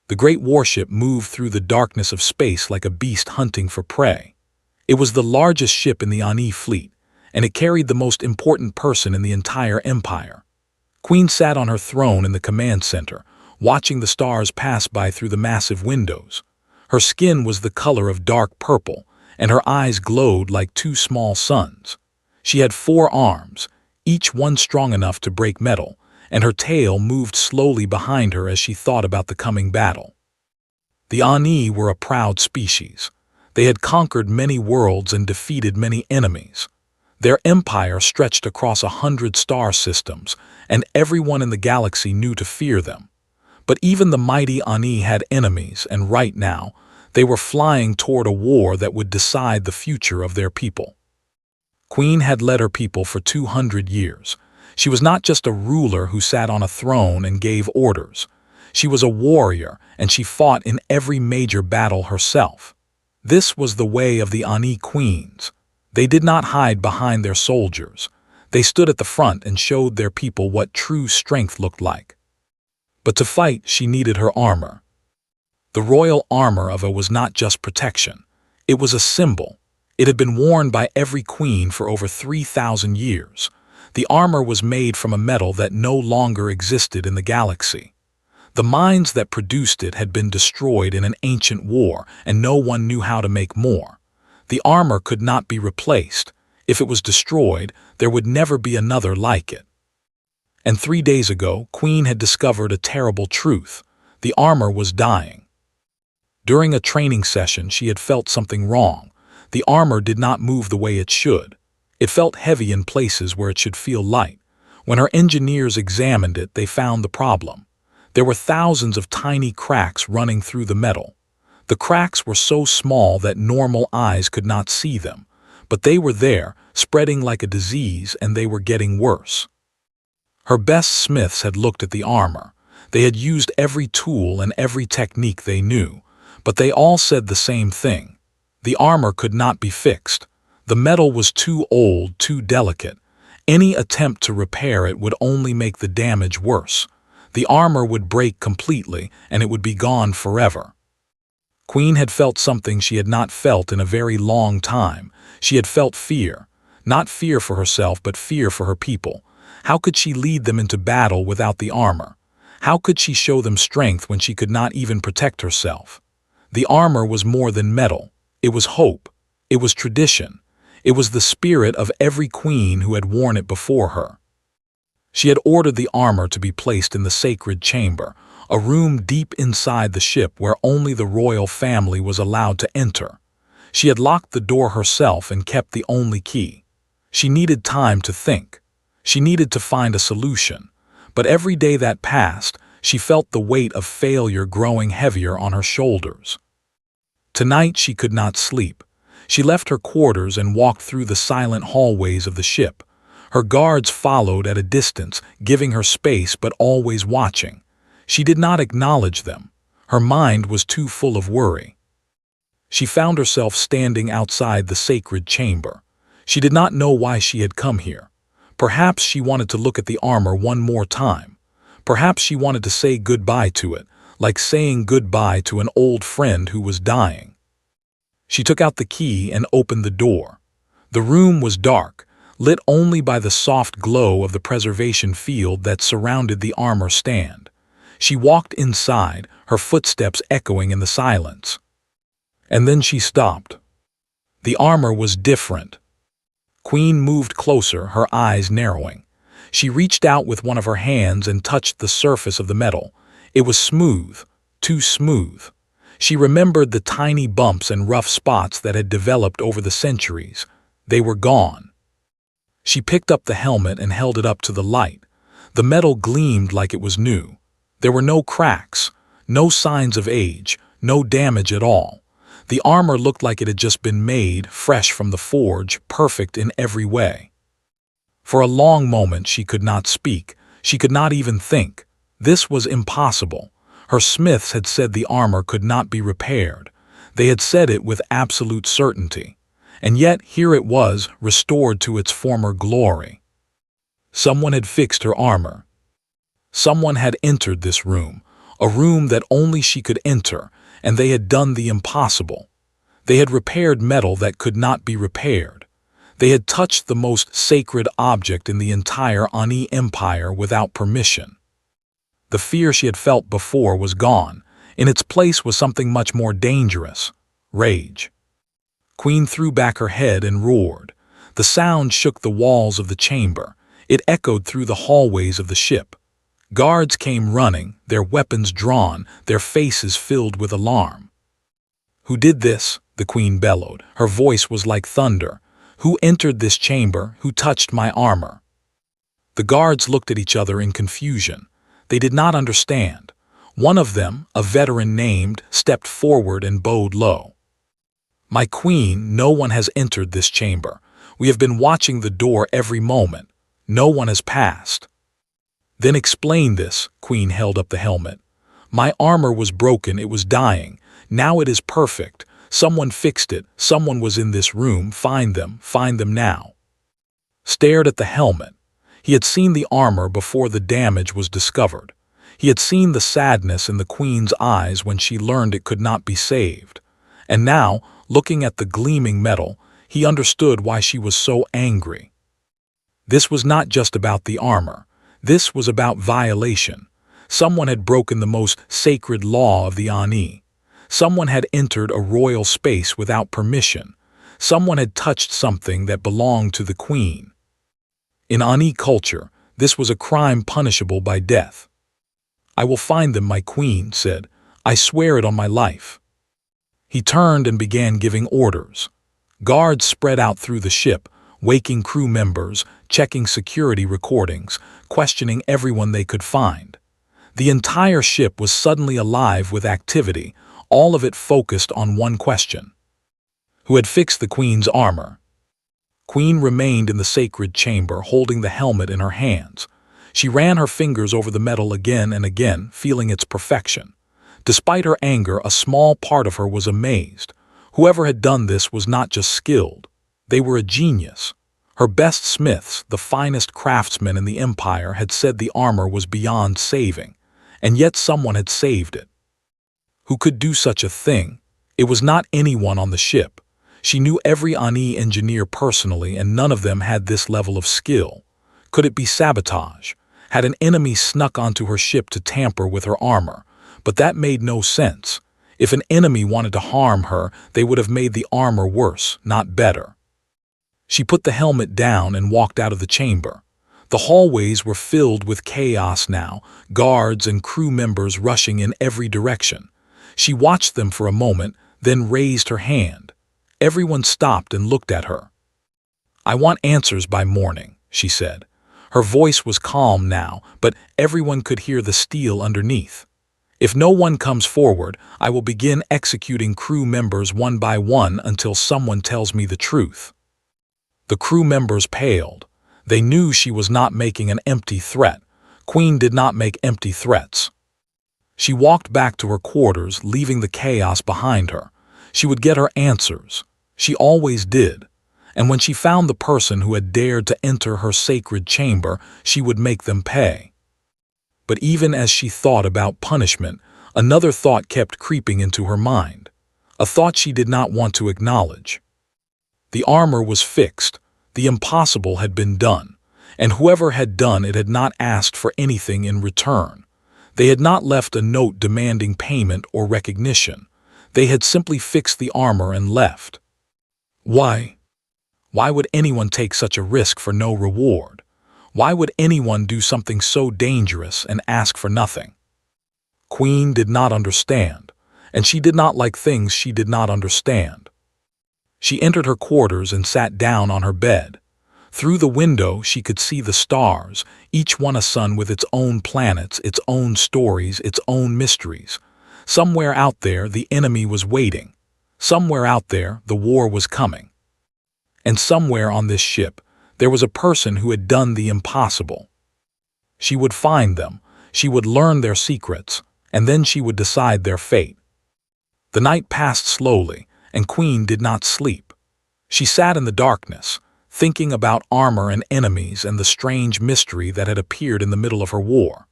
The great warship moved through the darkness of space like a beast hunting for prey. It was the largest ship in the Ani fleet, and it carried the most important person in the entire empire. Queen sat on her throne in the command center, watching the stars pass by through the massive windows. Her skin was the color of dark purple, and her eyes glowed like two small suns. She had 4 arms, each one strong enough to break metal, and her tail moved slowly behind her as she thought about the coming battle. The Ani were a proud species. They had conquered many worlds and defeated many enemies. Their empire stretched across 100 star systems, and everyone in the galaxy knew to fear them. But even the mighty Ani had enemies, and right now, they were flying toward a war that would decide the future of their people. Queen had led her people for 200 years. She was not just a ruler who sat on a throne and gave orders. She was a warrior, and she fought in every major battle herself. This was the way of the Ani queens. They did not hide behind their soldiers. They stood at the front and showed their people what true strength looked like. But to fight, she needed her armor. The royal armor of it was not just protection. It was a symbol. It had been worn by every queen for over 3,000 years. The armor was made from a metal that no longer existed in the galaxy. The mines that produced it had been destroyed in an ancient war, and no one knew how to make more. The armor could not be replaced. If it was destroyed, there would never be another like it. And 3 days ago, Queen had discovered a terrible truth. The armor was dying. During a training session, she had felt something wrong. The armor did not move the way it should. It felt heavy in places where it should feel light. When her engineers examined it, they found the problem. There were thousands of tiny cracks running through the metal. The cracks were so small that normal eyes could not see them, but they were there, spreading like a disease, and they were getting worse. Her best smiths had looked at the armor. They had used every tool and every technique they knew, but they all said the same thing. The armor could not be fixed. The metal was too old, too delicate. Any attempt to repair it would only make the damage worse. The armor would break completely, and it would be gone forever. Queen had felt something she had not felt in a very long time. She had felt fear. Not fear for herself, but fear for her people. How could she lead them into battle without the armor? How could she show them strength when she could not even protect herself? The armor was more than metal. It was hope. It was tradition. It was the spirit of every queen who had worn it before her. She had ordered the armor to be placed in the sacred chamber, a room deep inside the ship where only the royal family was allowed to enter. She had locked the door herself and kept the only key. She needed time to think. She needed to find a solution. But every day that passed, she felt the weight of failure growing heavier on her shoulders. Tonight she could not sleep. She left her quarters and walked through the silent hallways of the ship. Her guards followed at a distance, giving her space but always watching. She did not acknowledge them. Her mind was too full of worry. She found herself standing outside the sacred chamber. She did not know why she had come here. Perhaps she wanted to look at the armor one more time. Perhaps she wanted to say goodbye to it, like saying goodbye to an old friend who was dying. She took out the key and opened the door. The room was dark, lit only by the soft glow of the preservation field that surrounded the armor stand. She walked inside, her footsteps echoing in the silence. And then she stopped. The armor was different. Queen moved closer, her eyes narrowing. She reached out with one of her hands and touched the surface of the metal. It was smooth, too smooth. She remembered the tiny bumps and rough spots that had developed over the centuries. They were gone. She picked up the helmet and held it up to the light. The metal gleamed like it was new. There were no cracks, no signs of age, no damage at all. The armor looked like it had just been made, fresh from the forge, perfect in every way. For a long moment she could not speak. She could not even think. This was impossible. Her smiths had said the armor could not be repaired. They had said it with absolute certainty. And yet here it was, restored to its former glory. Someone had fixed her armor. Someone had entered this room, A room that only she could enter, and they had done the impossible. They had repaired metal that could not be repaired. They had touched the most sacred object in the entire Ani Empire without permission. The fear she had felt before was gone. In its place was something much more dangerous: rage. Queen threw back her head and roared. The sound shook the walls of the chamber. It echoed through the hallways of the ship. Guards came running, their weapons drawn, their faces filled with alarm. "Who did this?" the queen bellowed. Her voice was like thunder. "Who entered this chamber? Who touched my armor?" The guards looked at each other in confusion. They did not understand. One of them, a veteran named, stepped forward and bowed low. "My queen, no one has entered this chamber. We have been watching the door every moment. No one has passed." "Then explain this." Queen held up the helmet. "My armor was broken, it was dying. Now it is perfect. Someone fixed it. Someone was in this room. Find them now." Stared at the helmet. He had seen the armor before the damage was discovered. He had seen the sadness in the queen's eyes when she learned it could not be saved. And now, looking at the gleaming metal, he understood why she was so angry. This was not just about the armor. This was about violation. Someone had broken the most sacred law of the Ani. Someone had entered a royal space without permission. Someone had touched something that belonged to the queen. In Ani culture, this was a crime punishable by death. "I will find them," my queen said. "I swear it on my life." He turned and began giving orders. Guards spread out through the ship, waking crew members, checking security recordings, questioning everyone they could find. The entire ship was suddenly alive with activity, all of it focused on one question: who had fixed the queen's armor? Queen remained in the sacred chamber, holding the helmet in her hands. She ran her fingers over the metal again and again, feeling its perfection. Despite her anger, a small part of her was amazed. Whoever had done this was not just skilled. They were a genius. Her best smiths, the finest craftsmen in the empire, had said the armor was beyond saving, and yet someone had saved it. Who could do such a thing? It was not anyone on the ship. She knew every Ani engineer personally, and none of them had this level of skill. Could it be sabotage? Had an enemy snuck onto her ship to tamper with her armor? But that made no sense. If an enemy wanted to harm her, they would have made the armor worse, not better. She put the helmet down and walked out of the chamber. The hallways were filled with chaos now, guards and crew members rushing in every direction. She watched them for a moment, then raised her hand. Everyone stopped and looked at her. "I want answers by morning," she said. Her voice was calm now, but everyone could hear the steel underneath. "If no one comes forward, I will begin executing crew members one by one until someone tells me the truth." The crew members paled. They knew she was not making an empty threat. Queen did not make empty threats. She walked back to her quarters, leaving the chaos behind her. She would get her answers. She always did. And when she found the person who had dared to enter her sacred chamber, she would make them pay. But even as she thought about punishment, another thought kept creeping into her mind. A thought she did not want to acknowledge. The armor was fixed. The impossible had been done. And whoever had done it had not asked for anything in return. They had not left a note demanding payment or recognition. They had simply fixed the armor and left. Why? Why would anyone take such a risk for no reward? Why would anyone do something so dangerous and ask for nothing? Queen did not understand, and she did not like things she did not understand. She entered her quarters and sat down on her bed. Through the window she could see the stars, each one a sun with its own planets, its own stories, its own mysteries. Somewhere out there the enemy was waiting. Somewhere out there the war was coming. And somewhere on this ship there was a person who had done the impossible. She would find them, she would learn their secrets, and then she would decide their fate. The night passed slowly, and Queen did not sleep. She sat in the darkness, thinking about armor and enemies and the strange mystery that had appeared in the middle of her war.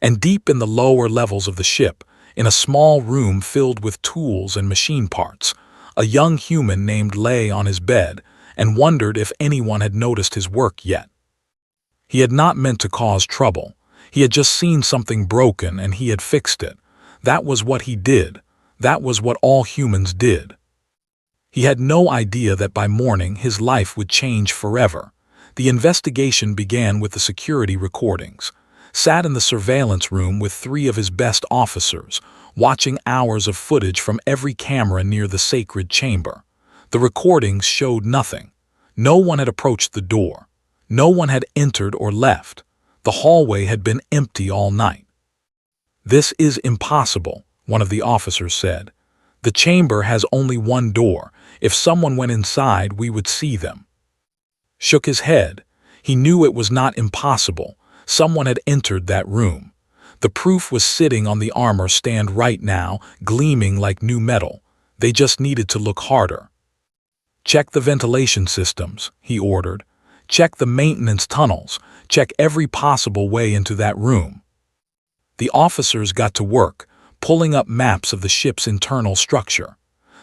And deep in the lower levels of the ship, in a small room filled with tools and machine parts, a young human named lay on his bed and wondered if anyone had noticed his work yet. He had not meant to cause trouble. He had just seen something broken and he had fixed it. That was what he did. That was what all humans did. He had no idea that by morning his life would change forever. The investigation began with the security recordings. Sat in the surveillance room with 3 of his best officers, watching hours of footage from every camera near the sacred chamber. The recordings showed nothing. No one had approached the door. No one had entered or left. The hallway had been empty all night. "This is impossible," one of the officers said. "The chamber has only one door. If someone went inside, we would see them." Shook his head. He knew it was not impossible. Someone had entered that room. The proof was sitting on the armor stand right now, gleaming like new metal. They just needed to look harder. "Check the ventilation systems," he ordered. "Check the maintenance tunnels. Check every possible way into that room." The officers got to work, pulling up maps of the ship's internal structure.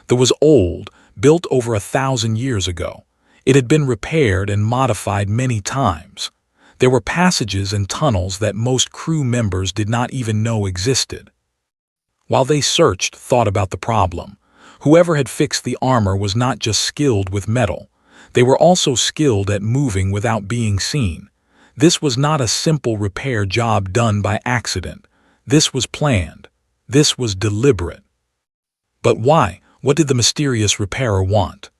It was old, built over 1,000 years ago. It had been repaired and modified many times. There were passages and tunnels that most crew members did not even know existed. While they searched, thought about the problem. Whoever had fixed the armor was not just skilled with metal. They were also skilled at moving without being seen. This was not a simple repair job done by accident. This was planned. This was deliberate. But why? What did the mysterious repairer want?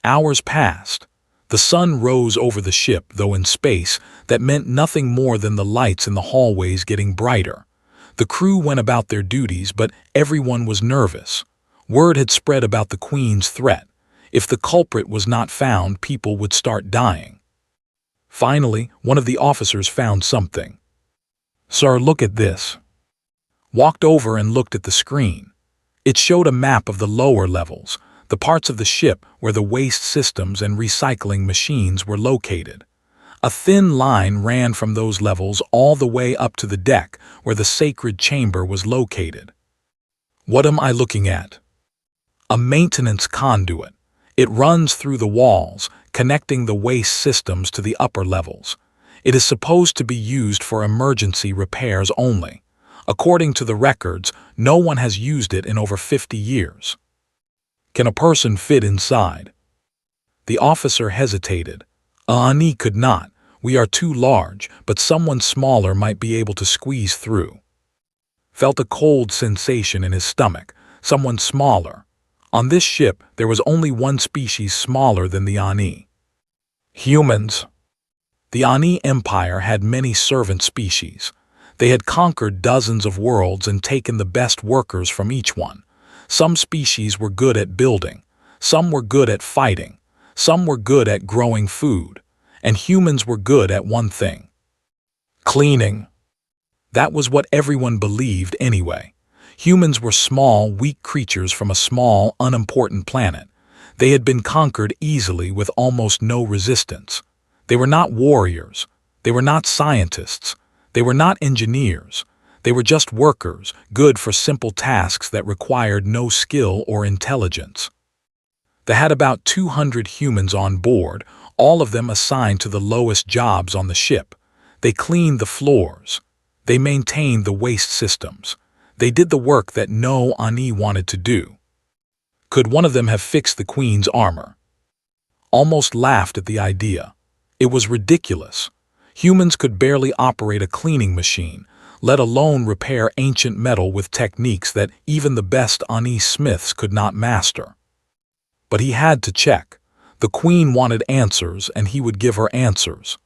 Hours passed. The sun rose over the ship, though in space, that meant nothing more than the lights in the hallways getting brighter. The crew went about their duties, but everyone was nervous. Word had spread about the Queen's threat. If the culprit was not found, people would start dying. Finally, one of the officers found something. "Sir, look at this." Walked over and looked at the screen. It showed a map of the lower levels, the parts of the ship where the waste systems and recycling machines were located. A thin line ran from those levels all the way up to the deck where the sacred chamber was located. What am I looking at? A maintenance conduit. It runs through the walls, connecting the waste systems to the upper levels. It is supposed to be used for emergency repairs only. According to the records, no one has used it in over 50 years. Can a person fit inside? The officer hesitated. Ani could not. We are too large, but someone smaller might be able to squeeze through. Felt a cold sensation in his stomach. Someone smaller. On this ship, there was only one species smaller than the Ani. Humans. The Ani Empire had many servant species. They had conquered dozens of worlds and taken the best workers from each one. Some species were good at building, some were good at fighting, some were good at growing food, and humans were good at one thing: cleaning. That was what everyone believed anyway. Humans were small, weak creatures from a small, unimportant planet. They had been conquered easily with almost no resistance. They were not warriors. They were not scientists. They were not engineers. They were just workers, good for simple tasks that required no skill or intelligence. They had about 200 humans on board, all of them assigned to the lowest jobs on the ship. They cleaned the floors. They maintained the waste systems. They did the work that no Ani wanted to do. Could one of them have fixed the Queen's armor? Almost laughed at the idea. It was ridiculous. Humans could barely operate a cleaning machine, let alone repair ancient metal with techniques that even the best Ani smiths could not master. But he had to check. The Queen wanted answers, and he would give her answers.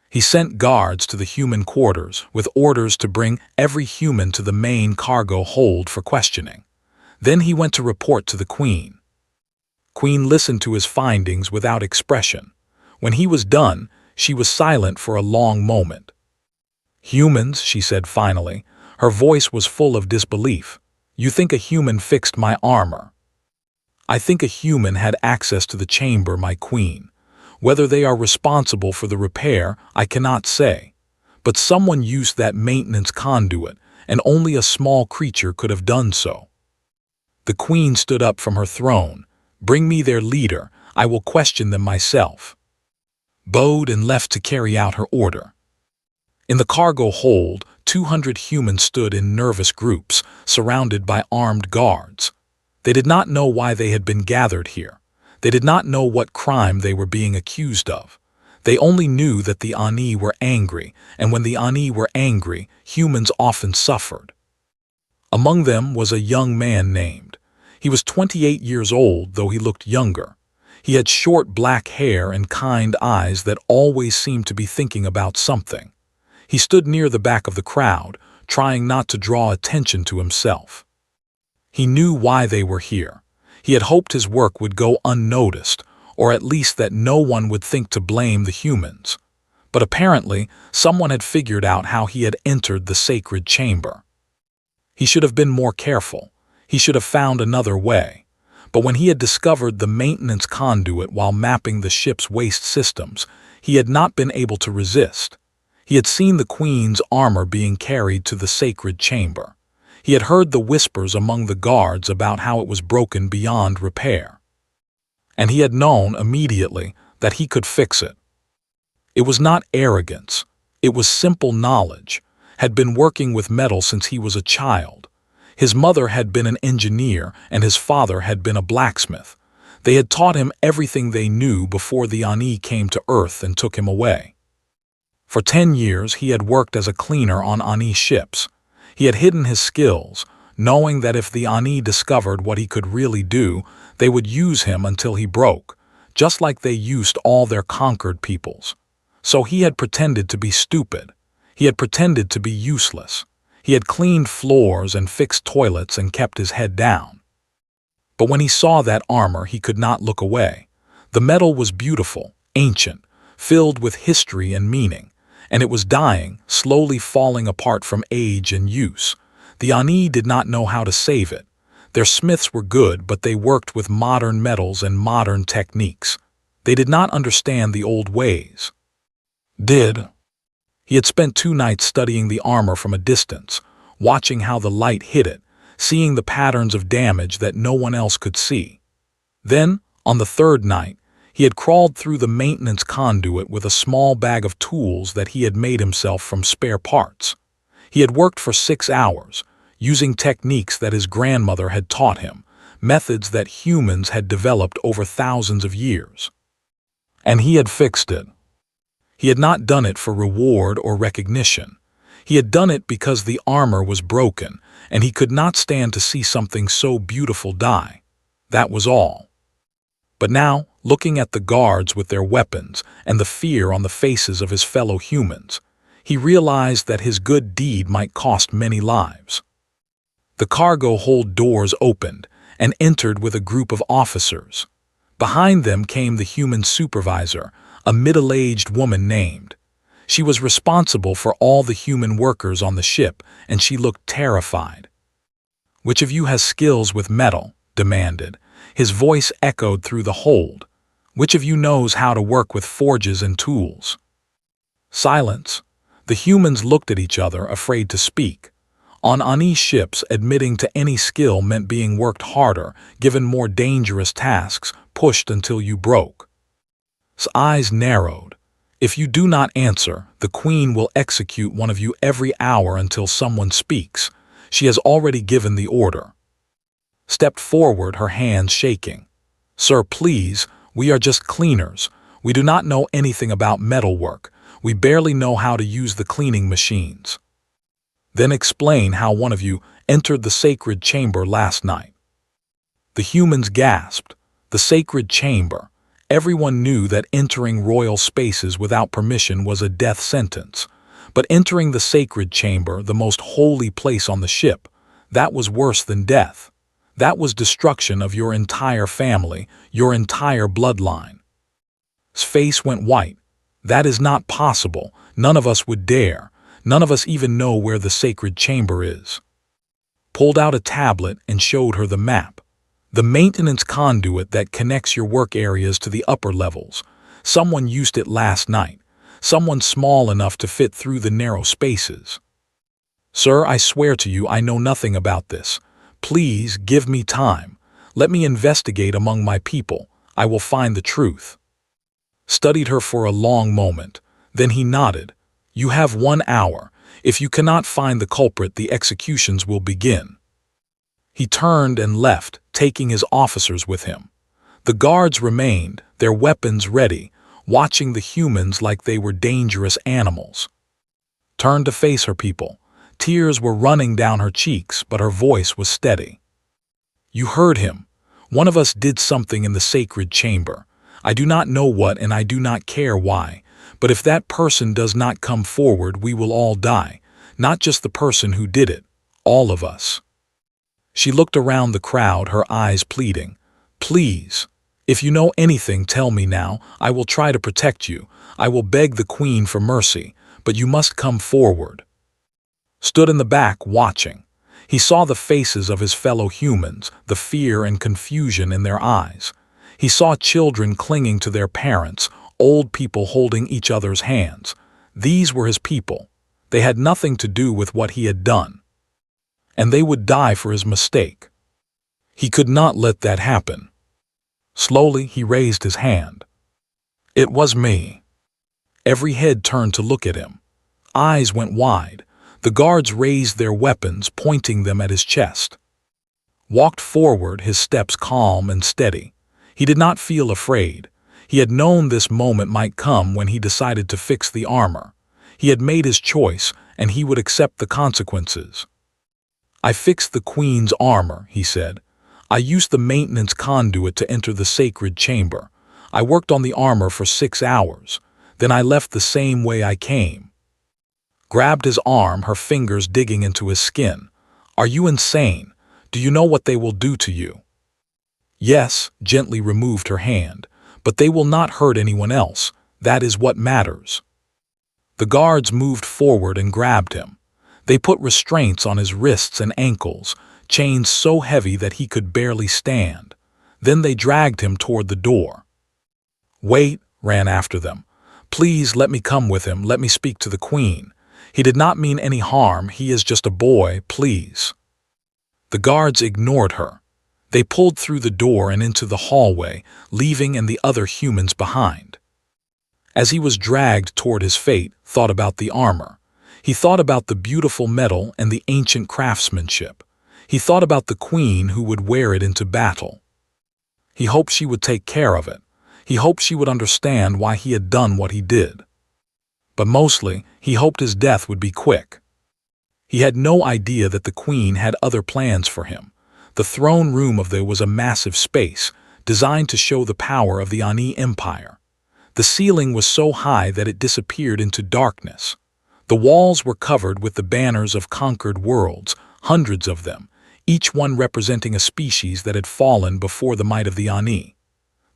He sent guards to the human quarters with orders to bring every human to the main cargo hold for questioning. Then he went to report to the Queen. Queen listened to his findings without expression. When he was done, she was silent for a long moment. "Humans," she said finally. Her voice was full of disbelief. "You think a human fixed my armor?" "I think a human had access to the chamber, my queen. Whether they are responsible for the repair, I cannot say. But someone used that maintenance conduit, and only a small creature could have done so. The queen stood up from her throne. "Bring me their leader. I will question them myself." Bowed and left to carry out her order. In the cargo hold, 200 humans stood in nervous groups, surrounded by armed guards. They did not know why they had been gathered here. They did not know what crime they were being accused of. They only knew that the Ani were angry, and when the Ani were angry, humans often suffered. Among them was a young man named. He was 28 years old, though he looked younger. He had short black hair and kind eyes that always seemed to be thinking about something. He stood near the back of the crowd, trying not to draw attention to himself. He knew why they were here. He had hoped his work would go unnoticed, or at least that no one would think to blame the humans. But apparently, someone had figured out how he had entered the sacred chamber. He should have been more careful. He should have found another way. But when he had discovered the maintenance conduit while mapping the ship's waste systems, he had not been able to resist. He had seen the queen's armor being carried to the sacred chamber. He had heard the whispers among the guards about how it was broken beyond repair. And he had known immediately that he could fix it. It was not arrogance. It was simple knowledge. Had been working with metal since he was a child. His mother had been an engineer and his father had been a blacksmith. They had taught him everything they knew before the Ani came to Earth and took him away. For 10 years he had worked as a cleaner on Ani ships. He had hidden his skills, knowing that if the Ani discovered what he could really do, they would use him until he broke, just like they used all their conquered peoples. So he had pretended to be stupid. He had pretended to be useless. He had cleaned floors and fixed toilets and kept his head down. But when he saw that armor, he could not look away. The metal was beautiful, ancient, filled with history and meaning, and it was dying, slowly falling apart from age and use. The Ani did not know how to save it. Their smiths were good, but they worked with modern metals and modern techniques. They did not understand the old ways. He had spent 2 nights studying the armor from a distance, watching how the light hit it, seeing the patterns of damage that no one else could see. Then, on the 3rd night, he had crawled through the maintenance conduit with a small bag of tools that he had made himself from spare parts. He had worked for 6 hours, using techniques that his grandmother had taught him, methods that humans had developed over thousands of years. And he had fixed it. He had not done it for reward or recognition. He had done it because the armor was broken, and he could not stand to see something so beautiful die. That was all. But now, looking at the guards with their weapons and the fear on the faces of his fellow humans, he realized that his good deed might cost many lives. The cargo hold doors opened and entered with a group of officers. Behind them came the human supervisor, a middle-aged woman named. She was responsible for all the human workers on the ship, and she looked terrified. "Which of you has skills with metal?" demanded. His voice echoed through the hold. "Which of you knows how to work with forges and tools?" Silence. The humans looked at each other, afraid to speak. On Ani ships, admitting to any skill meant being worked harder, given more dangerous tasks, pushed until you broke. His eyes narrowed. "If you do not answer, the queen will execute one of you every hour until someone speaks. She has already given the order." Stepped forward, her hands shaking. "Sir, please, we are just cleaners. We do not know anything about metalwork. We barely know how to use the cleaning machines." "Then explain how one of you entered the sacred chamber last night." The humans gasped. The sacred chamber. Everyone knew that entering royal spaces without permission was a death sentence. But entering the sacred chamber, the most holy place on the ship, that was worse than death. That was destruction of your entire family, your entire bloodline. His face went white. "That is not possible. None of us would dare. None of us even know where the sacred chamber is." Pulled out a tablet and showed her the map. "The maintenance conduit that connects your work areas to the upper levels. Someone used it last night. someone small enough to fit through the narrow spaces. "Sir, I swear to you I know nothing about this. Please give me time. Let me investigate among my people. I will find the truth." Studied her for a long moment. Then he nodded. "You have 1 hour. If you cannot find the culprit, the executions will begin." He turned and left, taking his officers with him. The guards remained, their weapons ready, watching the humans like they were dangerous animals. Turned to face her people. Tears were running down her cheeks, but her voice was steady. "You heard him. One of us did something in the sacred chamber. I do not know what and I do not care why, but if that person does not come forward, we will all die. Not just the person who did it, all of us." She looked around the crowd, her eyes pleading. "Please, if you know anything, tell me now. I will try to protect you. I will beg the Queen for mercy, but you must come forward." Stood in the back, watching. He saw the faces of his fellow humans, the fear and confusion in their eyes. He saw children clinging to their parents, old people holding each other's hands. These were his people. They had nothing to do with what he had done. And they would die for his mistake. He could not let that happen. Slowly, he raised his hand. "It was me." Every head turned to look at him. Eyes went wide. The guards raised their weapons, pointing them at his chest. Walked forward, his steps calm and steady. He did not feel afraid. He had known this moment might come when he decided to fix the armor. He had made his choice, and he would accept the consequences. "I fixed the Queen's armor," he said. "I used the maintenance conduit to enter the sacred chamber. I worked on the armor for 6 hours. Then I left the same way I came." Grabbed his arm, her fingers digging into his skin. "Are you insane? Do you know what they will do to you?" "Yes," gently removed her hand, "but they will not hurt anyone else. That is what matters." The guards moved forward and grabbed him. They put restraints on his wrists and ankles, chains so heavy that he could barely stand. Then they dragged him toward the door. "Wait," ran after them. "Please let me come with him. Let me speak to the Queen. He did not mean any harm. He is just a boy, please." The guards ignored her. They pulled through the door and into the hallway, leaving and the other humans behind. As he was dragged toward his fate, thought about the armor. He thought about the beautiful metal and the ancient craftsmanship. He thought about the Queen who would wear it into battle. He hoped she would take care of it. He hoped she would understand why he had done what he did. But mostly, he hoped his death would be quick. He had no idea that the Queen had other plans for him. The throne room of there was a massive space, designed to show the power of the Ani Empire. The ceiling was so high that it disappeared into darkness. The walls were covered with the banners of conquered worlds, hundreds of them, each one representing a species that had fallen before the might of the Ani.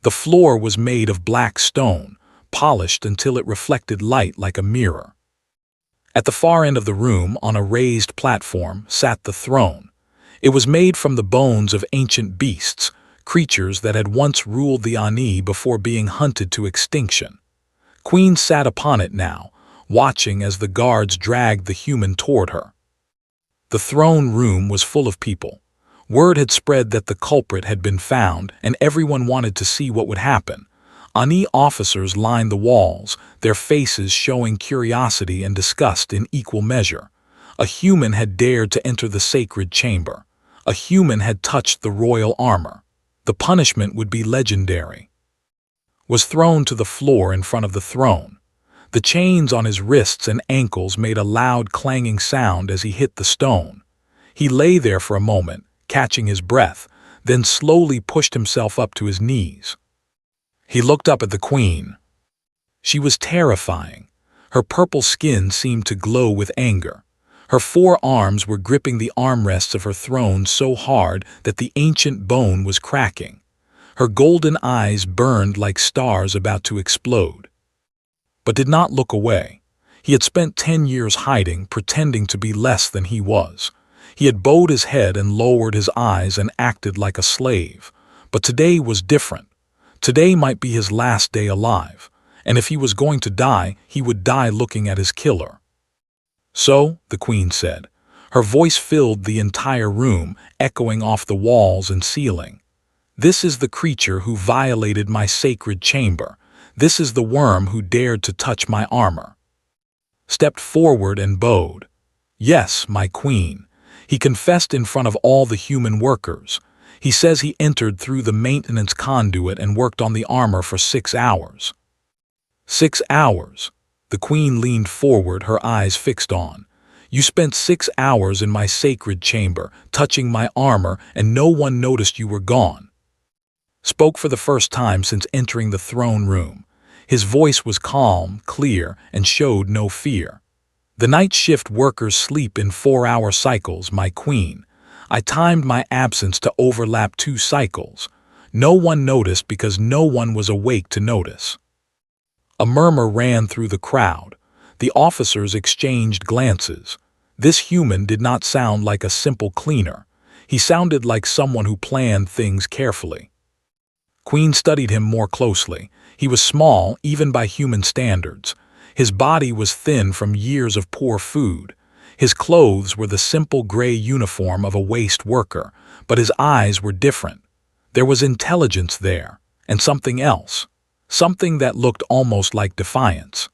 The floor was made of black stone, polished until it reflected light like a mirror. At the far end of the room, on a raised platform, sat the throne. It was made from the bones of ancient beasts, creatures that had once ruled the Ani before being hunted to extinction. Queen sat upon it now, watching as the guards dragged the human toward her. The throne room was full of people. Word had spread that the culprit had been found, and everyone wanted to see what would happen. Ani officers lined the walls, their faces showing curiosity and disgust in equal measure. A human had dared to enter the sacred chamber. A human had touched the royal armor. The punishment would be legendary. Was thrown to the floor in front of the throne. The chains on his wrists and ankles made a loud clanging sound as he hit the stone. He lay there for a moment, catching his breath, then slowly pushed himself up to his knees. He looked up at the Queen. She was terrifying. Her purple skin seemed to glow with anger. Her 4 arms were gripping the armrests of her throne so hard that the ancient bone was cracking. Her golden eyes burned like stars about to explode. But did not look away. He had spent 10 years hiding, pretending to be less than he was. He had bowed his head and lowered his eyes and acted like a slave. But today was different. Today might be his last day alive, and if he was going to die, he would die looking at his killer. "So," the queen said. Her voice filled the entire room, echoing off the walls and ceiling. "This is the creature who violated my sacred chamber. This is the worm who dared to touch my armor." Stepped forward and bowed. "Yes, my queen." He confessed in front of all the human workers. He says he entered through the maintenance conduit and worked on the armor for 6 hours. 6 hours. The queen leaned forward, her eyes fixed on. "You spent 6 hours in my sacred chamber, touching my armor, and no one noticed you were gone." Spoke for the first time since entering the throne room. His voice was calm, clear, and showed no fear. "The night shift workers sleep in 4-hour cycles, my queen. I timed my absence to overlap 2 cycles. No one noticed because no one was awake to notice." A murmur ran through the crowd. The officers exchanged glances. This human did not sound like a simple cleaner. He sounded like someone who planned things carefully. Queen studied him more closely. He was small, even by human standards. His body was thin from years of poor food. His clothes were the simple gray uniform of a waste worker, but his eyes were different. There was intelligence there, and something else. Something that looked almost like defiance.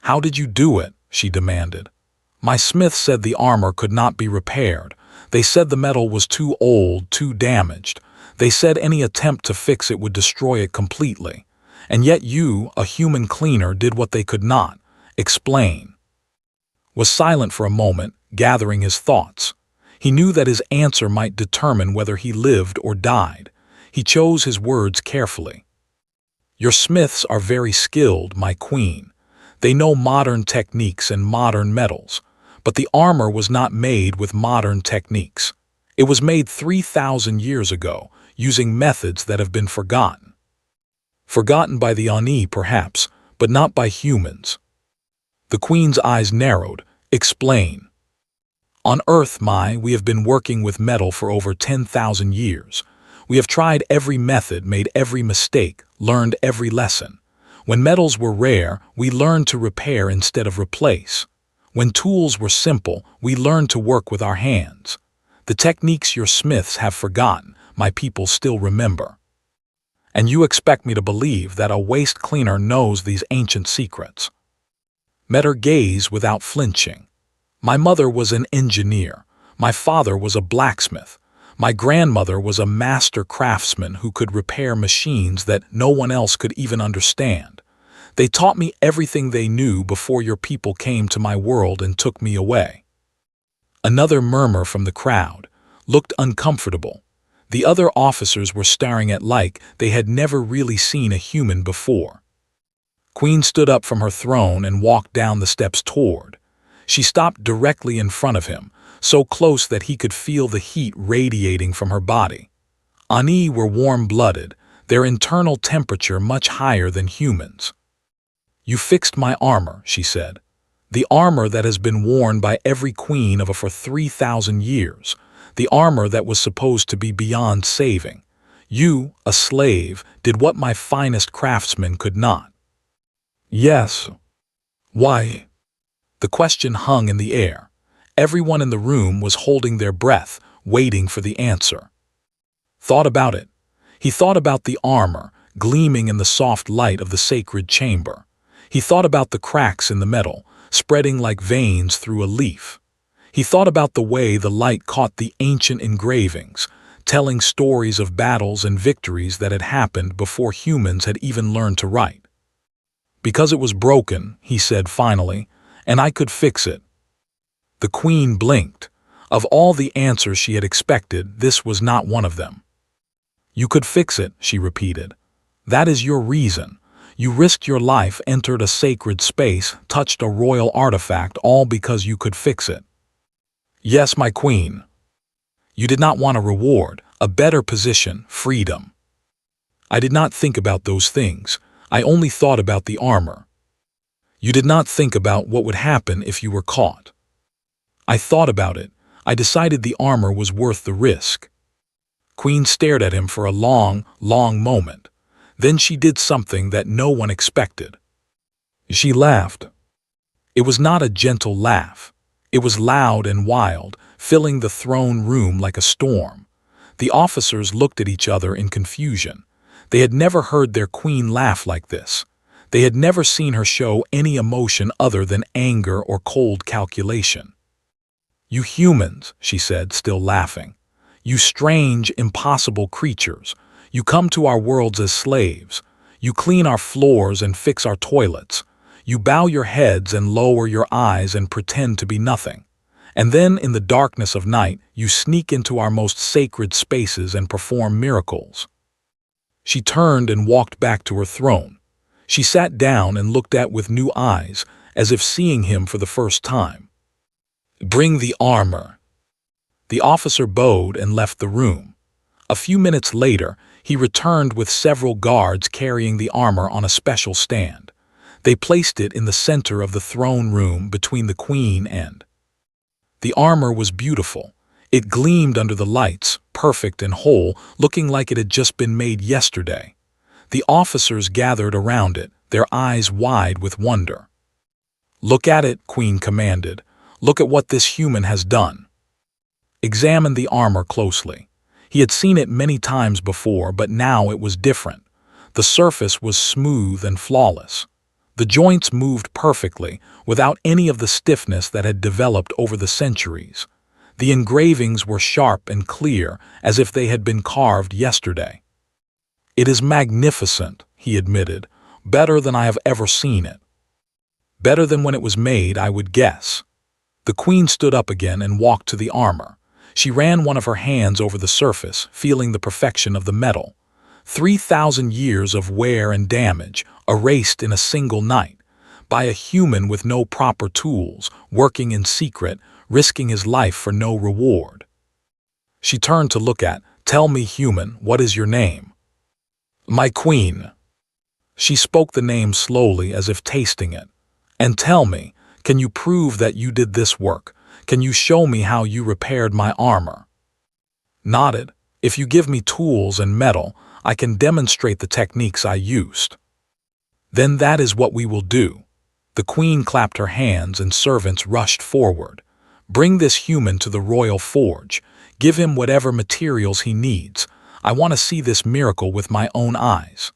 "How did you do it?" she demanded. "My smith said the armor could not be repaired. They said the metal was too old, too damaged. They said any attempt to fix it would destroy it completely. And yet you, a human cleaner, did what they could not. Explain." Was silent for a moment, gathering his thoughts. He knew that his answer might determine whether he lived or died. He chose his words carefully. "Your smiths are very skilled, my queen. They know modern techniques and modern metals. But the armor was not made with modern techniques. It was made 3,000 years ago, using methods that have been forgotten. Forgotten by the Ani, perhaps, but not by humans." The queen's eyes narrowed. "Explain." "On Earth, we have been working with metal for over 10,000 years. We have tried every method, made every mistake, learned every lesson. When metals were rare, we learned to repair instead of replace. When tools were simple, we learned to work with our hands. The techniques your smiths have forgotten, my people still remember. And you expect me to believe that a waste cleaner knows these ancient secrets?" Met her gaze without flinching. "My mother was an engineer. My father was a blacksmith. My grandmother was a master craftsman who could repair machines that no one else could even understand. They taught me everything they knew before your people came to my world and took me away." Another murmur from the crowd. Looked uncomfortable. The other officers were staring at like they had never really seen a human before. Queen stood up from her throne and walked down the steps toward. She stopped directly in front of him, so close that he could feel the heat radiating from her body. Ani were warm-blooded, their internal temperature much higher than humans. "You fixed my armor," she said. "The armor that has been worn by every queen for 3,000 years. The armor that was supposed to be beyond saving. You, a slave, did what my finest craftsmen could not." "Yes." "Why?" The question hung in the air. Everyone in the room was holding their breath, waiting for the answer. Thought about it. He thought about the armor, gleaming in the soft light of the sacred chamber. He thought about the cracks in the metal, spreading like veins through a leaf. He thought about the way the light caught the ancient engravings, telling stories of battles and victories that had happened before humans had even learned to write. "Because it was broken," he said finally, "and I could fix it." The queen blinked. Of all the answers she had expected, this was not one of them. "You could fix it," she repeated. "That is your reason. You risked your life, entered a sacred space, touched a royal artifact, all because you could fix it." "Yes, my queen." "You did not want a reward, a better position, freedom." "I did not think about those things. I only thought about the armor." "You did not think about what would happen if you were caught." "I thought about it. I decided the armor was worth the risk." Queen stared at him for a long, long moment. Then she did something that no one expected. She laughed. It was not a gentle laugh. It was loud and wild, filling the throne room like a storm. The officers looked at each other in confusion. They had never heard their queen laugh like this. They had never seen her show any emotion other than anger or cold calculation. "You humans," she said, still laughing. "You strange, impossible creatures. You come to our worlds as slaves. You clean our floors and fix our toilets. You bow your heads and lower your eyes and pretend to be nothing. And then, in the darkness of night, you sneak into our most sacred spaces and perform miracles." She turned and walked back to her throne. She sat down and looked at with new eyes, as if seeing him for the first time. "Bring the armor." The officer bowed and left the room. A few minutes later, he returned with several guards carrying the armor on a special stand. They placed it in the center of the throne room between the queen and... The armor was beautiful. It gleamed under the lights, perfect and whole, looking like it had just been made yesterday. The officers gathered around it, their eyes wide with wonder. "Look at it," Queen commanded. "Look at what this human has done." Examine the armor closely. He had seen it many times before, but now it was different. The surface was smooth and flawless. The joints moved perfectly, without any of the stiffness that had developed over the centuries. The engravings were sharp and clear, as if they had been carved yesterday. "It is magnificent," he admitted, "better than I have ever seen it. Better than when it was made, I would guess." The queen stood up again and walked to the armor. She ran one of her hands over the surface, feeling the perfection of the metal. 3,000 years of wear and damage, erased in a single night, by a human with no proper tools, working in secret, risking his life for no reward. She turned to look at, "Tell me, human, what is your name?" "My queen." She spoke the name slowly as if tasting it. "And tell me, can you prove that you did this work? Can you show me how you repaired my armor?" Nodded. "If you give me tools and metal, I can demonstrate the techniques I used." "Then that is what we will do." The queen clapped her hands and servants rushed forward. "Bring this human to the royal forge. Give him whatever materials he needs. I want to see this miracle with my own eyes."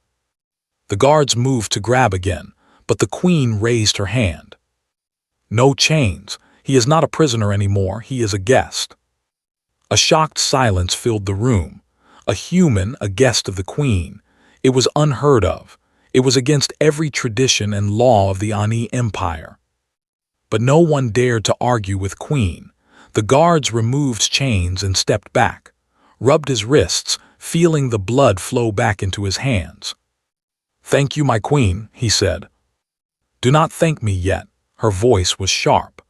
The guards moved to grab again, but the queen raised her hand. "No chains. He is not a prisoner anymore, he is a guest." A shocked silence filled the room. A human, a guest of the queen. It was unheard of. It was against every tradition and law of the Ani Empire. But no one dared to argue with Queen. The guards removed chains and stepped back, rubbed his wrists, feeling the blood flow back into his hands. "Thank you, my queen," he said. "Do not thank me yet." Her voice was sharp.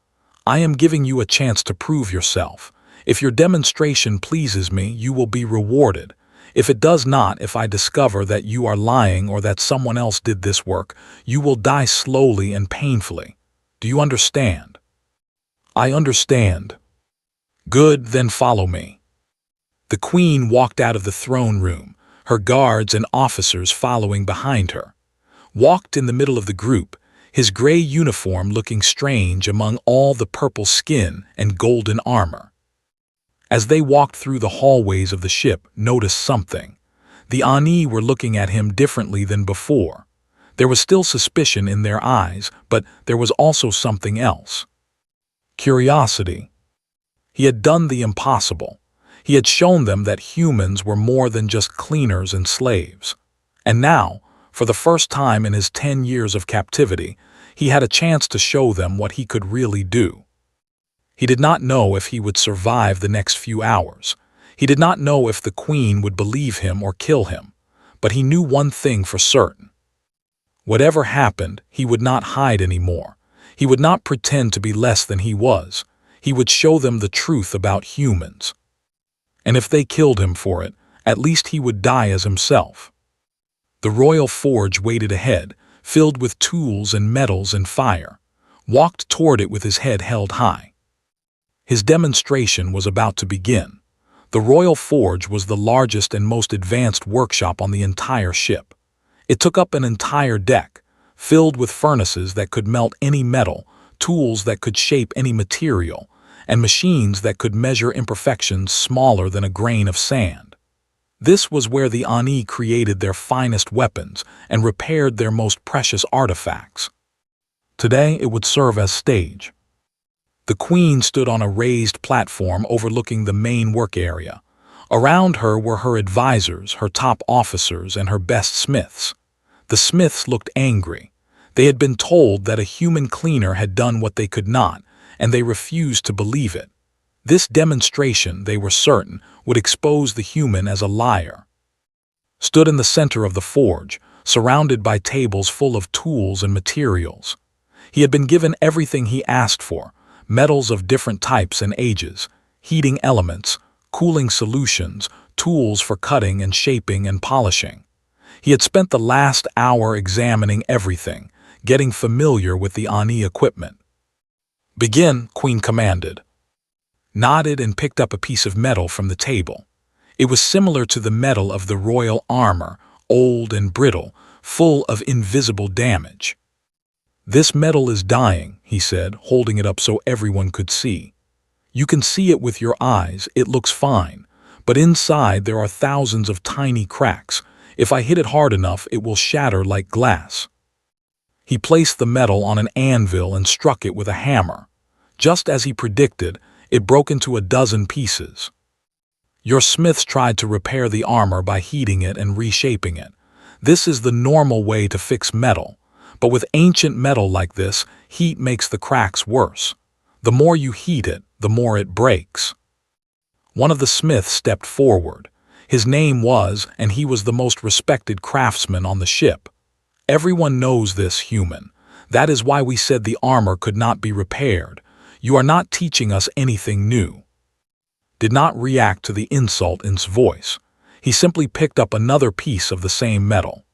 "I am giving you a chance to prove yourself. If your demonstration pleases me, you will be rewarded. If it does not, if I discover that you are lying or that someone else did this work, you will die slowly and painfully. Do you understand?" "I understand." "Good, then follow me." The queen walked out of the throne room, her guards and officers following behind her. Walked in the middle of the group, his gray uniform looking strange among all the purple skin and golden armor. As they walked through the hallways of the ship, noticed something. The Ani were looking at him differently than before. There was still suspicion in their eyes, but there was also something else. Curiosity. He had done the impossible. He had shown them that humans were more than just cleaners and slaves. And now, for the first time in his 10 years of captivity, he had a chance to show them what he could really do. He did not know if he would survive the next few hours. He did not know if the queen would believe him or kill him. But he knew one thing for certain. Whatever happened, he would not hide anymore. He would not pretend to be less than he was. He would show them the truth about humans. And if they killed him for it, at least he would die as himself. The royal forge waited ahead, filled with tools and metals and fire. Walked toward it with his head held high. His demonstration was about to begin. The royal forge was the largest and most advanced workshop on the entire ship. It took up an entire deck, filled with furnaces that could melt any metal, tools that could shape any material, and machines that could measure imperfections smaller than a grain of sand. This was where the Ani created their finest weapons and repaired their most precious artifacts. Today it would serve as stage. The queen stood on a raised platform overlooking the main work area. Around her were her advisors, her top officers, and her best smiths. The smiths looked angry. They had been told that a human cleaner had done what they could not, and they refused to believe it. This demonstration, they were certain, would expose the human as a liar. Stood in the center of the forge, surrounded by tables full of tools and materials. He had been given everything he asked for, metals of different types and ages, heating elements, cooling solutions, tools for cutting and shaping and polishing. He had spent the last hour examining everything, getting familiar with the Ani equipment. "Begin," Queen commanded. Nodded and picked up a piece of metal from the table. It was similar to the metal of the royal armor, old and brittle, full of invisible damage. "This metal is dying," he said, holding it up so everyone could see. "You can see it with your eyes, it looks fine, but inside there are thousands of tiny cracks. If I hit it hard enough, it will shatter like glass." He placed the metal on an anvil and struck it with a hammer. Just as he predicted, it broke into a dozen pieces. Your smiths tried to repair the armor by heating it and reshaping it. This is the normal way to fix metal. But with ancient metal like this, heat makes the cracks worse. The more you heat it, the more it breaks. One of the smiths stepped forward. His name was, and he was the most respected craftsman on the ship. "Everyone knows this, human. That is why we said the armor could not be repaired. You are not teaching us anything new." Did not react to the insult in his voice. He simply picked up another piece of the same metal.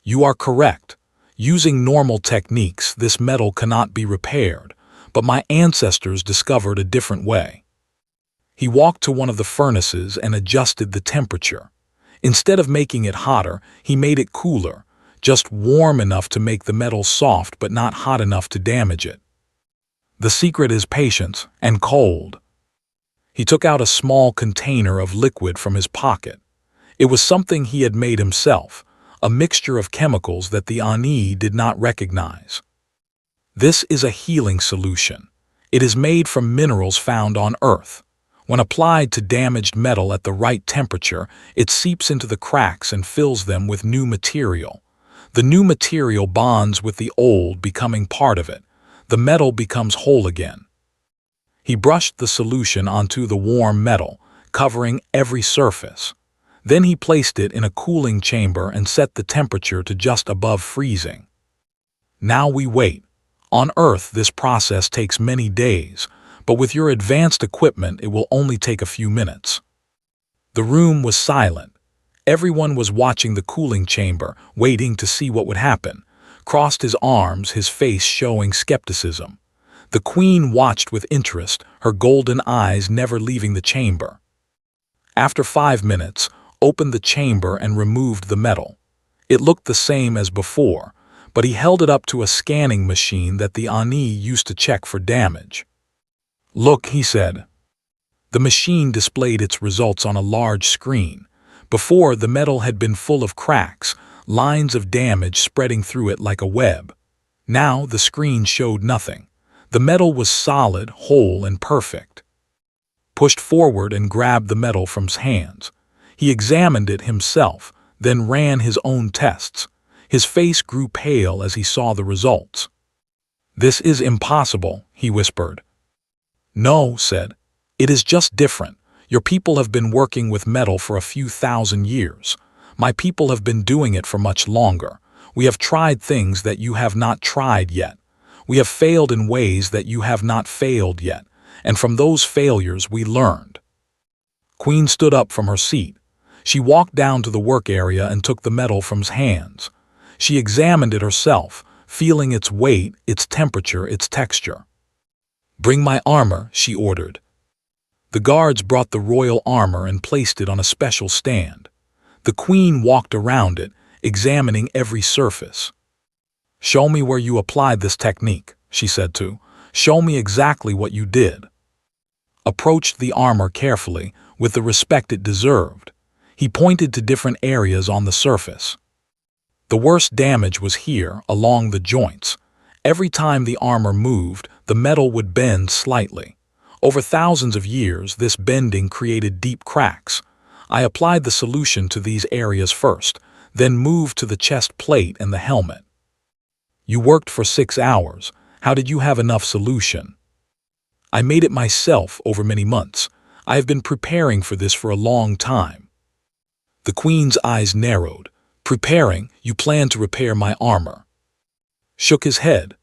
"You are correct. Using normal techniques, this metal cannot be repaired, but my ancestors discovered a different way." He walked to one of the furnaces and adjusted the temperature. Instead of making it hotter, he made it cooler, just warm enough to make the metal soft but not hot enough to damage it. The secret is patience and cold. He took out a small container of liquid from his pocket. It was something he had made himself, a mixture of chemicals that the Ani did not recognize. This is a healing solution. It is made from minerals found on Earth. When applied to damaged metal at the right temperature, it seeps into the cracks and fills them with new material. The new material bonds with the old, becoming part of it. The metal becomes whole again. He brushed the solution onto the warm metal, covering every surface. Then he placed it in a cooling chamber and set the temperature to just above freezing. Now we wait. On Earth, this process takes many days, but with your advanced equipment, it will only take a few minutes. The room was silent. Everyone was watching the cooling chamber, waiting to see what would happen. Crossed his arms, his face showing skepticism. The queen watched with interest, her golden eyes never leaving the chamber. After 5 minutes, opened the chamber and removed the metal. It looked the same as before, but he held it up to a scanning machine that the Ani used to check for damage. "Look," he said. The machine displayed its results on a large screen. Before, the metal had been full of cracks, lines of damage spreading through it like a web. Now the screen showed nothing. The metal was solid, whole, and perfect. Pushed forward and grabbed the metal from his hands. He examined it himself, then ran his own tests. His face grew pale as he saw the results. "This is impossible," he whispered. "No," said. "It is just different. Your people have been working with metal for a few thousand years. My people have been doing it for much longer. We have tried things that you have not tried yet. We have failed in ways that you have not failed yet, and from those failures we learned." Queen stood up from her seat. She walked down to the work area and took the metal from his hands. She examined it herself, feeling its weight, its temperature, its texture. "Bring my armor," she ordered. The guards brought the royal armor and placed it on a special stand. The queen walked around it, examining every surface. "Show me where you applied this technique," she said to. "Show me exactly what you did." Approached the armor carefully, with the respect it deserved. He pointed to different areas on the surface. The worst damage was here, along the joints. Every time the armor moved, the metal would bend slightly. Over thousands of years, this bending created deep cracks. I applied the solution to these areas first, then moved to the chest plate and the helmet. "You worked for 6 hours. How did you have enough solution?" "I made it myself over many months. I have been preparing for this for a long time." The Queen's eyes narrowed. "Preparing? You plan to repair my armor?" Shook his head.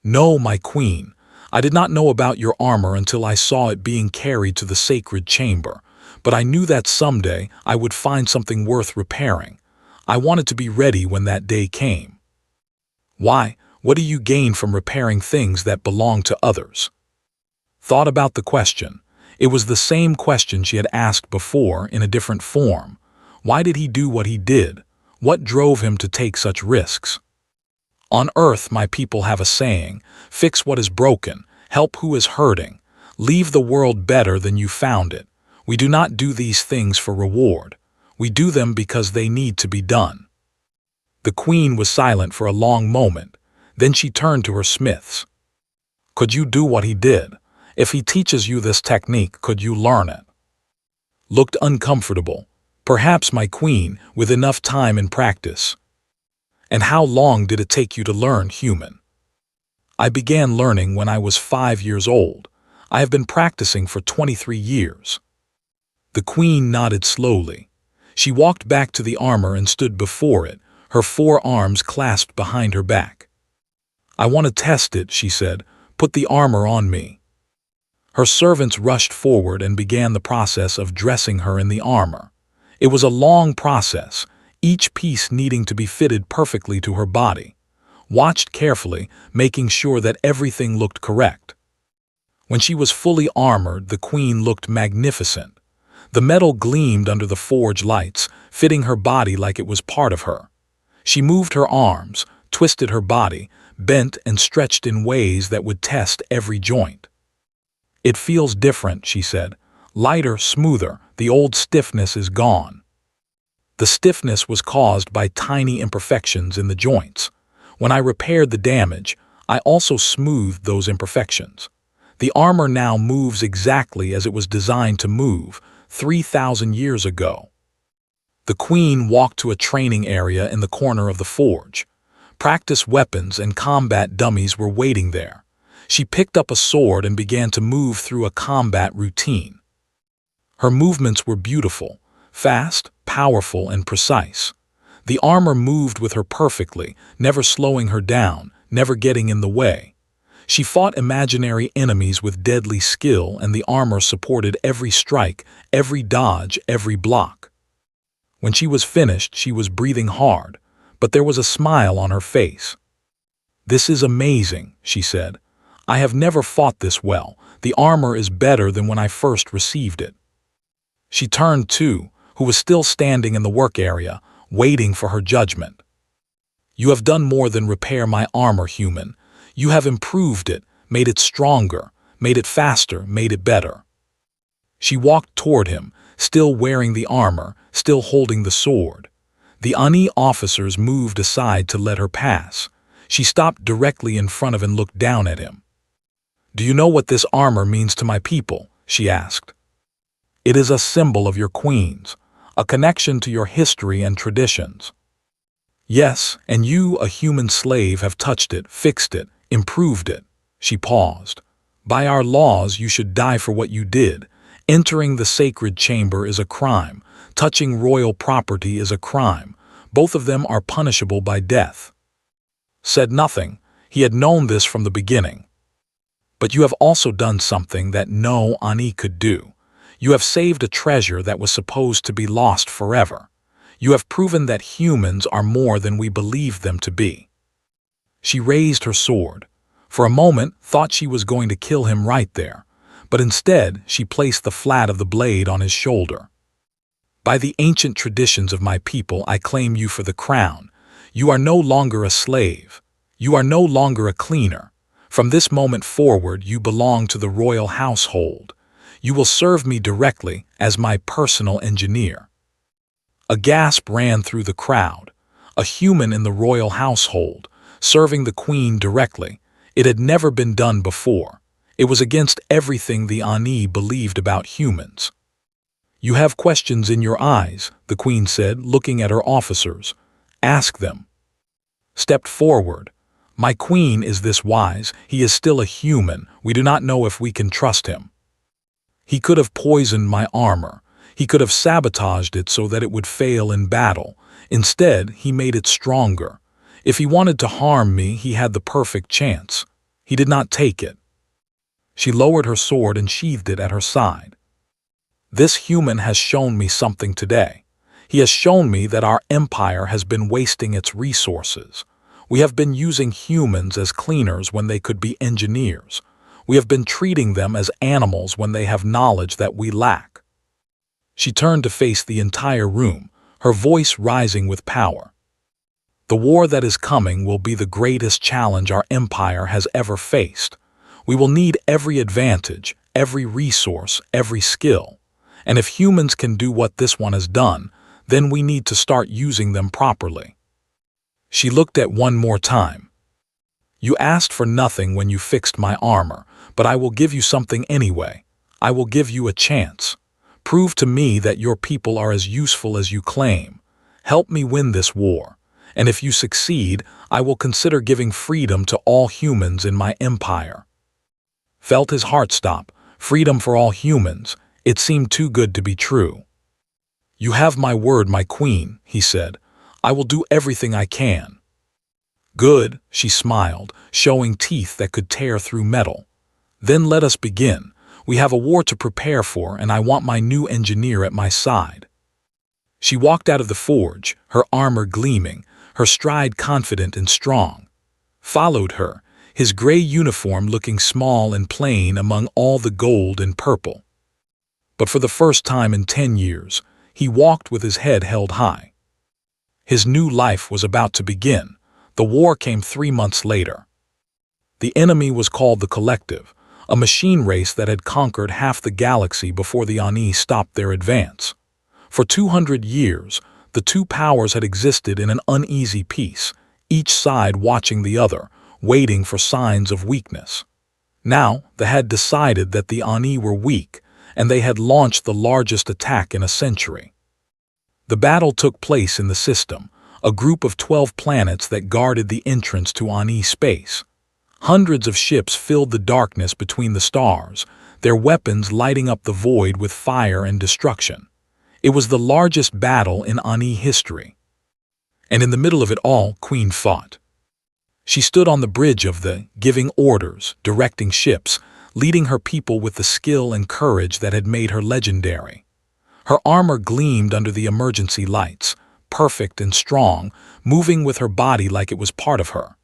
"No, my Queen. I did not know about your armor until I saw it being carried to the sacred chamber, but I knew that someday I would find something worth repairing. I wanted to be ready when that day came." "Why? What do you gain from repairing things that belong to others?" Thought about the question. It was the same question she had asked before in a different form. Why did he do what he did? What drove him to take such risks? "On Earth, my people have a saying, fix what is broken, help who is hurting, leave the world better than you found it. We do not do these things for reward. We do them because they need to be done." The Queen was silent for a long moment. Then she turned to her smiths. "Could you do what he did? If he teaches you this technique, could you learn it?" Looked uncomfortable. "Perhaps, my Queen, with enough time and practice." "And how long did it take you to learn human?" "I began learning when I was 5 years old. I have been practicing for 23 years. The Queen nodded slowly. She walked back to the armor and stood before it, her 4 arms clasped behind her back. "I want to test it," she said. "Put the armor on me." Her servants rushed forward and began the process of dressing her in the armor. It was a long process, each piece needing to be fitted perfectly to her body. Watched carefully, making sure that everything looked correct. When she was fully armored, the Queen looked magnificent. The metal gleamed under the forge lights, fitting her body like it was part of her. She moved her arms, twisted her body, bent and stretched in ways that would test every joint. "It feels different," she said. "Lighter, smoother, the old stiffness is gone." The stiffness was caused by tiny imperfections in the joints. When I repaired the damage, I also smoothed those imperfections. The armor now moves exactly as it was designed to move 3,000 years ago. The Queen walked to a training area in the corner of the forge. Practice weapons and combat dummies were waiting there. She picked up a sword and began to move through a combat routine. Her movements were beautiful, fast, powerful, and precise. The armor moved with her perfectly, never slowing her down, never getting in the way. She fought imaginary enemies with deadly skill, and the armor supported every strike, every dodge, every block. When she was finished, she was breathing hard, but there was a smile on her face. "This is amazing," she said. "I have never fought this well. The armor is better than when I first received it." She turned to, who was still standing in the work area, waiting for her judgment. "You have done more than repair my armor, human. You have improved it, made it stronger, made it faster, made it better." She walked toward him, still wearing the armor, still holding the sword. The Ani officers moved aside to let her pass. She stopped directly in front of and looked down at him. "Do you know what this armor means to my people?" she asked. "It is a symbol of your queens, a connection to your history and traditions." "Yes, and you, a human slave, have touched it, fixed it, improved it." She paused. "By our laws, you should die for what you did. Entering the sacred chamber is a crime. Touching royal property is a crime. Both of them are punishable by death." Said nothing. He had known this from the beginning. "But you have also done something that no Ani could do. You have saved a treasure that was supposed to be lost forever. You have proven that humans are more than we believed them to be." She raised her sword. For a moment, thought she was going to kill him right there, but instead she placed the flat of the blade on his shoulder. By the ancient traditions of my people, I claim you for the crown. You are no longer a slave. You are no longer a cleaner. From this moment forward, you belong to the royal household. You will serve me directly as my personal engineer." A gasp ran through the crowd. A human in the royal household, serving the queen directly. It had never been done before. It was against everything the Ani believed about humans. "You have questions in your eyes," the queen said, looking at her officers. "Ask them." Stepped forward. "My queen is this wise. He is still a human. We do not know if we can trust him. He could have poisoned my armor. He could have sabotaged it so that it would fail in battle. Instead, he made it stronger. If he wanted to harm me, he had the perfect chance. He did not take it." She lowered her sword and sheathed it at her side. "This human has shown me something today. He has shown me that our empire has been wasting its resources. We have been using humans as cleaners when they could be engineers. We have been treating them as animals when they have knowledge that we lack." She turned to face the entire room, her voice rising with power. "The war that is coming will be the greatest challenge our empire has ever faced. We will need every advantage, every resource, every skill. And if humans can do what this one has done, then we need to start using them properly." She looked at one more time. "You asked for nothing when you fixed my armor, but I will give you something anyway. I will give you a chance. Prove to me that your people are as useful as you claim. Help me win this war. And if you succeed, I will consider giving freedom to all humans in my empire." Felt his heart stop. Freedom for all humans. It seemed too good to be true. "You have my word, my queen," he said. "I will do everything I can." "Good," she smiled, showing teeth that could tear through metal. "Then let us begin. We have a war to prepare for, and I want my new engineer at my side." She walked out of the forge, her armor gleaming, her stride confident and strong. Followed her, his gray uniform looking small and plain among all the gold and purple. But for the first time in 10 years, he walked with his head held high. His new life was about to begin. The war came 3 months later. The enemy was called the Collective, a machine race that had conquered half the galaxy before the Ani stopped their advance. For 200 years, the two powers had existed in an uneasy peace, each side watching the other, waiting for signs of weakness. Now, they had decided that the Ani were weak, and they had launched the largest attack in a century. The battle took place in the system, a group of 12 planets that guarded the entrance to Ani space. Hundreds of ships filled the darkness between the stars, their weapons lighting up the void with fire and destruction. It was the largest battle in Ani history. And in the middle of it all, Queen fought. She stood on the bridge of the, giving orders, directing ships, leading her people with the skill and courage that had made her legendary. Her armor gleamed under the emergency lights, perfect and strong, moving with her body like it was part of her.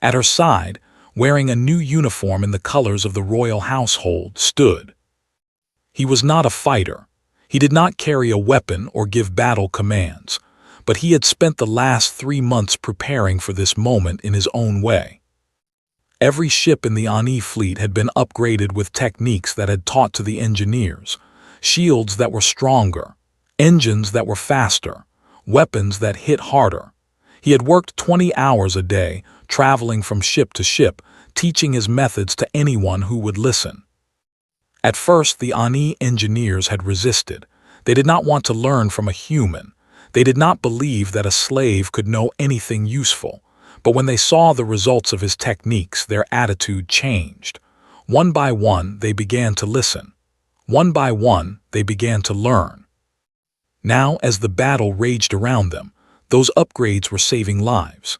At her side, wearing a new uniform in the colors of the royal household, stood. He was not a fighter. He did not carry a weapon or give battle commands, but he had spent the last 3 months preparing for this moment in his own way. Every ship in the Ani fleet had been upgraded with techniques that had taught to the engineers, shields that were stronger, engines that were faster, weapons that hit harder. He had worked 20 hours a day, traveling from ship to ship, teaching his methods to anyone who would listen. At first, the Ani engineers had resisted. They did not want to learn from a human. They did not believe that a slave could know anything useful. But when they saw the results of his techniques, their attitude changed. One by one, they began to listen. One by one, they began to learn. Now, as the battle raged around them, those upgrades were saving lives.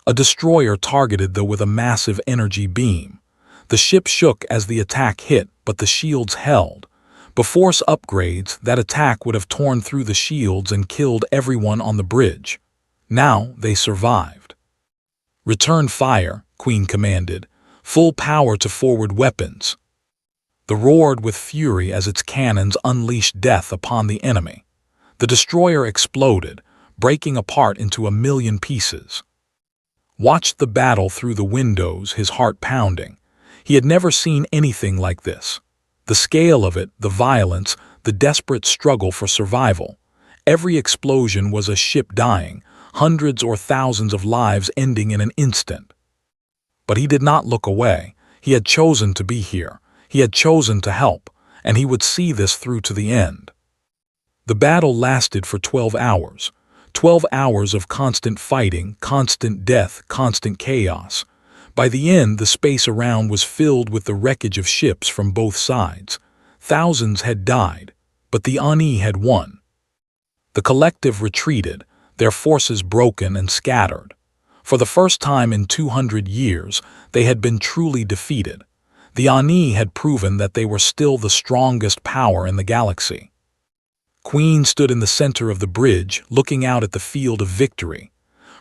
A destroyer targeted them with a massive energy beam. The ship shook as the attack hit, but the shields held. Before upgrades, that attack would have torn through the shields and killed everyone on the bridge. Now they survived. "Return fire," Queen commanded. "Full power to forward weapons." The roared with fury as its cannons unleashed death upon the enemy. The destroyer exploded, breaking apart into a million pieces. Watched the battle through the windows, his heart pounding. He had never seen anything like this. The scale of it, the violence, the desperate struggle for survival. Every explosion was a ship dying, hundreds or thousands of lives ending in an instant. But he did not look away. He had chosen to be here. He had chosen to help, and he would see this through to the end. The battle lasted for 12 hours. 12 hours of constant fighting, constant death, constant chaos. By the end, the space around was filled with the wreckage of ships from both sides. Thousands had died, but the Ani had won. The collective retreated, their forces broken and scattered. For the first time in 200 years, they had been truly defeated. The Ani had proven that they were still the strongest power in the galaxy. Queen stood in the center of the bridge, looking out at the field of victory.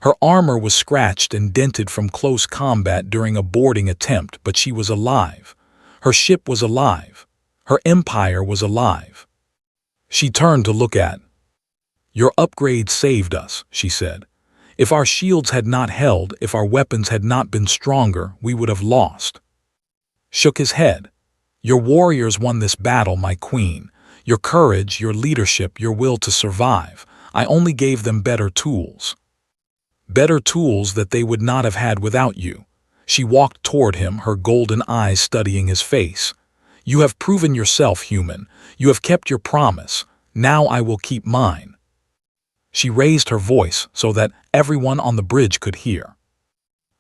Her armor was scratched and dented from close combat during a boarding attempt, but she was alive. Her ship was alive. Her empire was alive. She turned to look at. "Your upgrade saved us," she said. "If our shields had not held, if our weapons had not been stronger, we would have lost." Shook his head. "Your warriors won this battle, my queen. Your courage, your leadership, your will to survive. I only gave them better tools. Better tools that they would not have had without you." She walked toward him, her golden eyes studying his face. "You have proven yourself human. You have kept your promise. Now I will keep mine." She raised her voice so that everyone on the bridge could hear.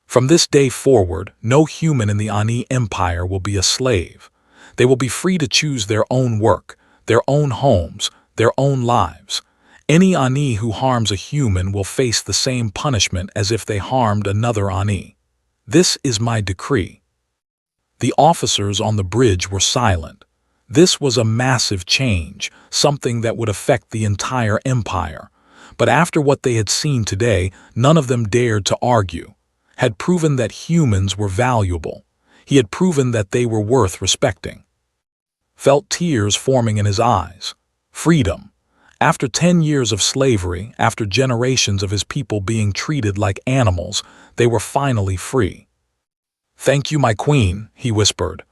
"From this day forward, no human in the Ani Empire will be a slave. They will be free to choose their own work, their own homes, their own lives. Any Ani who harms a human will face the same punishment as if they harmed another Ani. This is my decree." The officers on the bridge were silent. This was a massive change, something that would affect the entire empire. But after what they had seen today, none of them dared to argue. Had proven that humans were valuable. He had proven that they were worth respecting. Felt tears forming in his eyes. Freedom. After 10 years of slavery, after generations of his people being treated like animals, they were finally free. "Thank you, my queen," he whispered.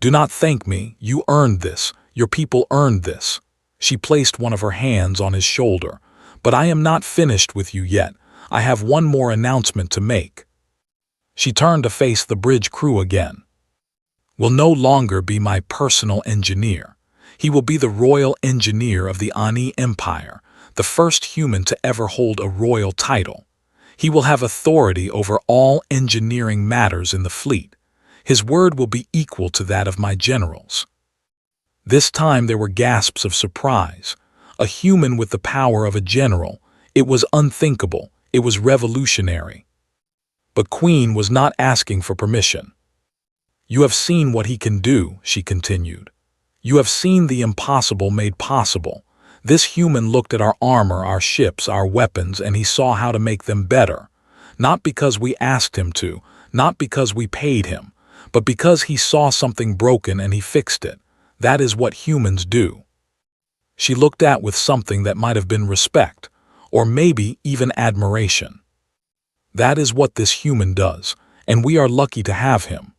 "Do not thank me. You earned this. Your people earned this." She placed one of her hands on his shoulder. "But I am not finished with you yet. I have one more announcement to make." She turned to face the bridge crew again. "Will no longer be my personal engineer. He will be the royal engineer of the Ani Empire, the first human to ever hold a royal title. He will have authority over all engineering matters in the fleet. His word will be equal to that of my generals." This time there were gasps of surprise. A human with the power of a general. It was unthinkable. It was revolutionary. But Queen was not asking for permission. "You have seen what he can do," she continued. "You have seen the impossible made possible. This human looked at our armor, our ships, our weapons, and he saw how to make them better. Not because we asked him to, not because we paid him, but because he saw something broken and he fixed it. That is what humans do." She looked at with something that might have been respect, or maybe even admiration. "That is what this human does, and we are lucky to have him."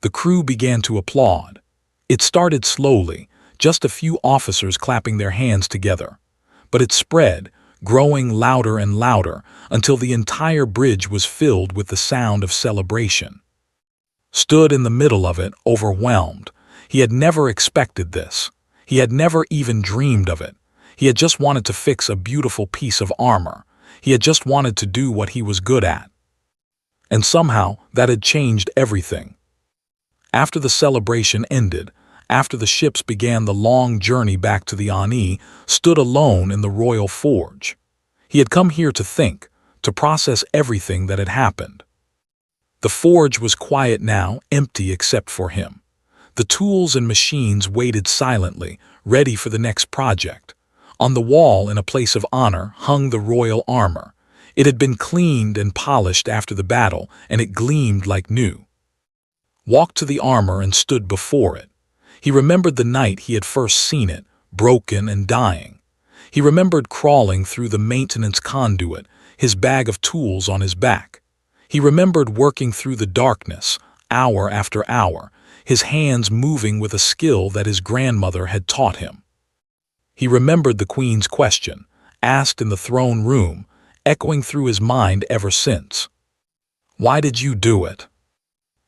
The crew began to applaud. It started slowly, just a few officers clapping their hands together. But it spread, growing louder and louder, until the entire bridge was filled with the sound of celebration. Stood in the middle of it, overwhelmed. He had never expected this. He had never even dreamed of it. He had just wanted to fix a beautiful piece of armor. He had just wanted to do what he was good at. And somehow, that had changed everything. After the celebration ended, after the ships began the long journey back to the Ani, stood alone in the royal forge. He had come here to think, to process everything that had happened. The forge was quiet now, empty except for him. The tools and machines waited silently, ready for the next project. On the wall, in a place of honor, hung the royal armor. It had been cleaned and polished after the battle, and it gleamed like new. Walked to the armor and stood before it. He remembered the night he had first seen it, broken and dying. He remembered crawling through the maintenance conduit, his bag of tools on his back. He remembered working through the darkness, hour after hour, his hands moving with a skill that his grandmother had taught him. He remembered the Queen's question, asked in the throne room, echoing through his mind ever since. Why did you do it?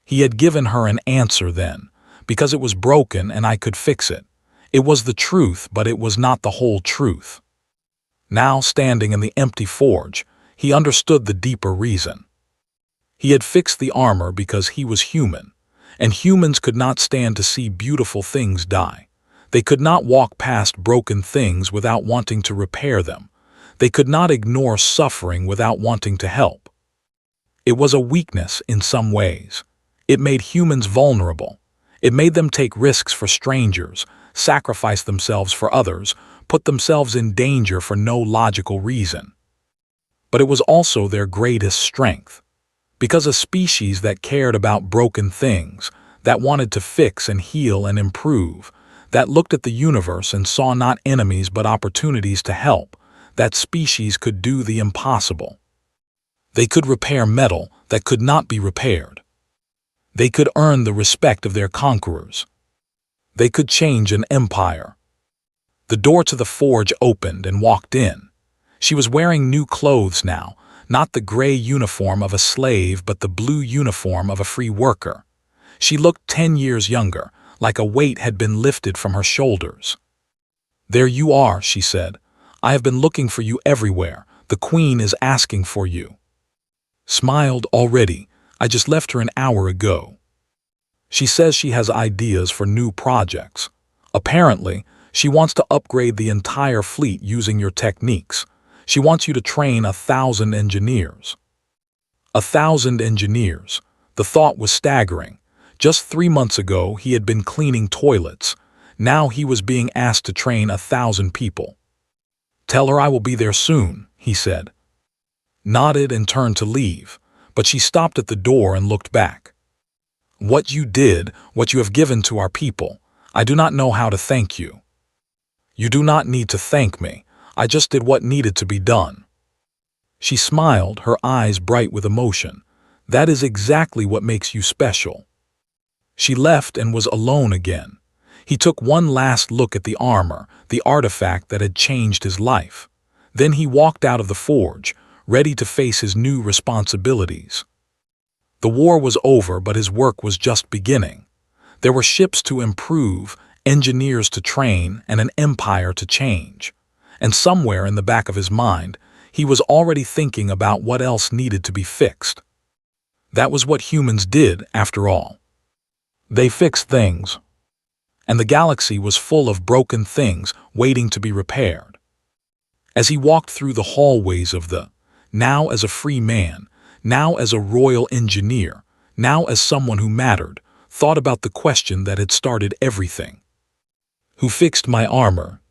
He had given her an answer then, because it was broken and I could fix it. It was the truth, but it was not the whole truth. Now, standing in the empty forge, he understood the deeper reason. He had fixed the armor because he was human, and humans could not stand to see beautiful things die. They could not walk past broken things without wanting to repair them. They could not ignore suffering without wanting to help. It was a weakness in some ways. It made humans vulnerable. It made them take risks for strangers, sacrifice themselves for others, put themselves in danger for no logical reason. But it was also their greatest strength. Because a species that cared about broken things, that wanted to fix and heal and improve, that looked at the universe and saw not enemies but opportunities to help, that species could do the impossible. They could repair metal that could not be repaired. They could earn the respect of their conquerors. They could change an empire. The door to the forge opened and walked in. She was wearing new clothes now, not the gray uniform of a slave but the blue uniform of a free worker. She looked 10 years younger, like a weight had been lifted from her shoulders. There you are, she said. I have been looking for you everywhere. The Queen is asking for you. Smiled already. I just left her an hour ago. She says she has ideas for new projects. Apparently, she wants to upgrade the entire fleet using your techniques. She wants you to train 1,000 engineers. 1,000 engineers. The thought was staggering. Just 3 months ago, he had been cleaning toilets. Now he was being asked to train 1,000 people. Tell her I will be there soon, he said. Nodded and turned to leave, but she stopped at the door and looked back. What you did, what you have given to our people, I do not know how to thank you. You do not need to thank me. I just did what needed to be done. She smiled, her eyes bright with emotion. That is exactly what makes you special. She left and was alone again. He took one last look at the armor, the artifact that had changed his life. Then he walked out of the forge, ready to face his new responsibilities. The war was over, but his work was just beginning. There were ships to improve, engineers to train, and an empire to change. And somewhere in the back of his mind, he was already thinking about what else needed to be fixed. That was what humans did, after all. They fixed things. And the galaxy was full of broken things waiting to be repaired. As he walked through the hallways of the, now as a free man, now as a royal engineer, now as someone who mattered, thought about the question that had started everything. Who fixed my armor?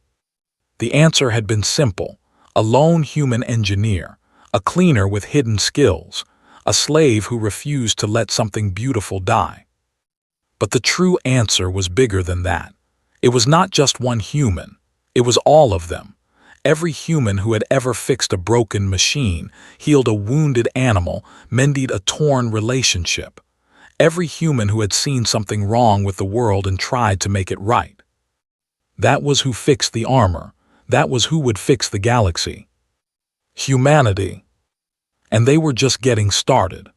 The answer had been simple: a lone human engineer, a cleaner with hidden skills, a slave who refused to let something beautiful die. But the true answer was bigger than that. It was not just one human. It was all of them. Every human who had ever fixed a broken machine, healed a wounded animal, mended a torn relationship. Every human who had seen something wrong with the world and tried to make it right. That was who fixed the armor. That was who would fix the galaxy. Humanity. And they were just getting started.